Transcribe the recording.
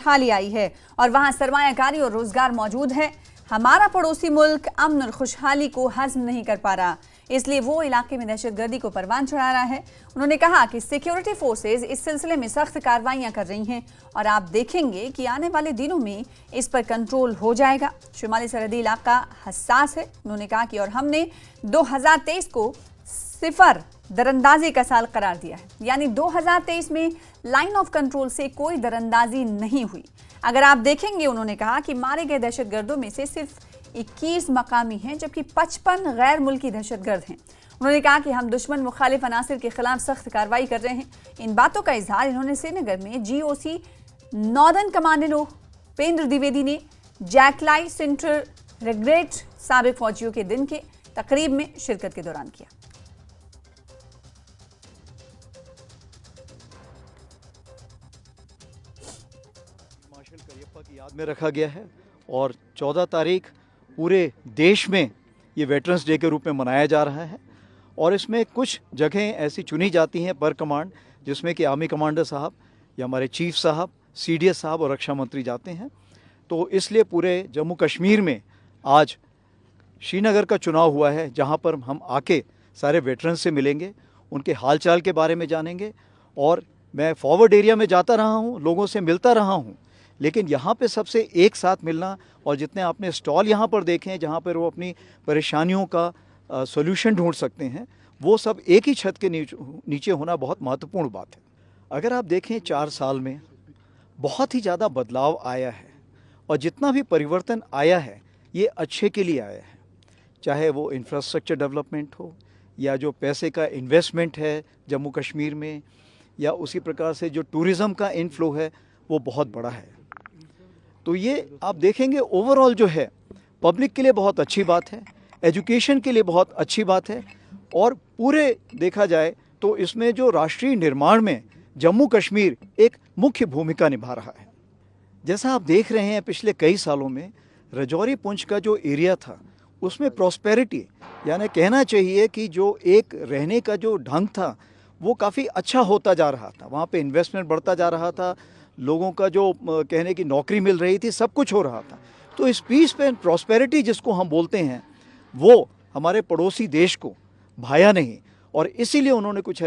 खुशहाली आई है और वहां सरमायाकारी और रोजगार मौजूद है। हमारा पड़ोसी मुल्क अमन और खुशहाली को हजम नहीं कर पा रहा, इसलिए वो इलाके में दहशतगर्दी को परवान चढ़ा रहा है। उन्होंने कहा कि सिक्योरिटी फोर्सेज इस सिलसिले में सख्त कार्रवाइयां कर रही हैं और आप देखेंगे कि आने वाले दिनों में इस पर कंट्रोल हो जाएगा। शुमाली सरहदी इलाका हसास है। उन्होंने कहा कि और हमने 2023 को सिफर दरअंदाजी का साल करार दिया है, यानी 2023 में लाइन ऑफ कंट्रोल से कोई दरअंदाजी नहीं हुई। अगर आप देखेंगे, उन्होंने कहा कि मारे गए दहशतगर्दों में से सिर्फ 21 मकामी हैं, जबकि 55 गैर मुल्की दहशतगर्द हैं। उन्होंने कहा कि हम दुश्मन मुखालिफ अनासिर के खिलाफ सख्त कार्रवाई कर रहे हैं। इन बातों का इजहार इन्होंने श्रीनगर में GOC northern commandant Upendra Dwivedi ने जैकलाई सेंटर रेग्रेट साबिक फौजियों के दिन के तकरीब में शिरकत के दौरान किया। मार्शल करियप्पा की याद में रखा गया है और 14 तारीख पूरे देश में ये वेटरन्स डे के रूप में मनाया जा रहा है। और इसमें कुछ जगहें ऐसी चुनी जाती हैं पर कमांड, जिसमें कि आर्मी कमांडर साहब या हमारे चीफ साहब, CDS साहब और रक्षा मंत्री जाते हैं। तो इसलिए पूरे जम्मू कश्मीर में आज श्रीनगर का चुनाव हुआ है, जहां पर हम आके सारे वेटरन्स से मिलेंगे, उनके हालचाल के बारे में जानेंगे। और मैं फॉरवर्ड एरिया में जाता रहा हूं, लोगों से मिलता रहा हूं, लेकिन यहाँ पे सबसे एक साथ मिलना और जितने आपने स्टॉल यहाँ पर देखे हैं जहाँ पर वो अपनी परेशानियों का सॉल्यूशन ढूंढ सकते हैं, वो सब एक ही छत के नीचे होना बहुत महत्वपूर्ण बात है। अगर आप देखें 4 साल में बहुत ही ज़्यादा बदलाव आया है और जितना भी परिवर्तन आया है ये अच्छे के लिए आया है। चाहे वो इंफ्रास्ट्रक्चर डेवलपमेंट हो या जो पैसे का इन्वेस्टमेंट है जम्मू कश्मीर में, या उसी प्रकार से जो टूरिज़्म का इनफ्लो है वो बहुत बड़ा है। तो ये आप देखेंगे ओवरऑल जो है पब्लिक के लिए बहुत अच्छी बात है, एजुकेशन के लिए बहुत अच्छी बात है। और पूरे देखा जाए तो इसमें जो राष्ट्रीय निर्माण में जम्मू कश्मीर एक मुख्य भूमिका निभा रहा है। जैसा आप देख रहे हैं पिछले कई सालों में राजौरी पुंछ का जो एरिया था उसमें प्रॉस्पेरिटी, यानी कहना चाहिए कि जो एक रहने का जो ढंग था वो काफ़ी अच्छा होता जा रहा था। वहाँ पे इन्वेस्टमेंट बढ़ता जा रहा था, लोगों का जो कहने की नौकरी मिल रही थी, सब कुछ हो रहा था। तो इस पीस एंड प्रॉस्पेरिटी जिसको हम बोलते हैं वो हमारे पड़ोसी देश को भाया नहीं, और इसीलिए उन्होंने कुछ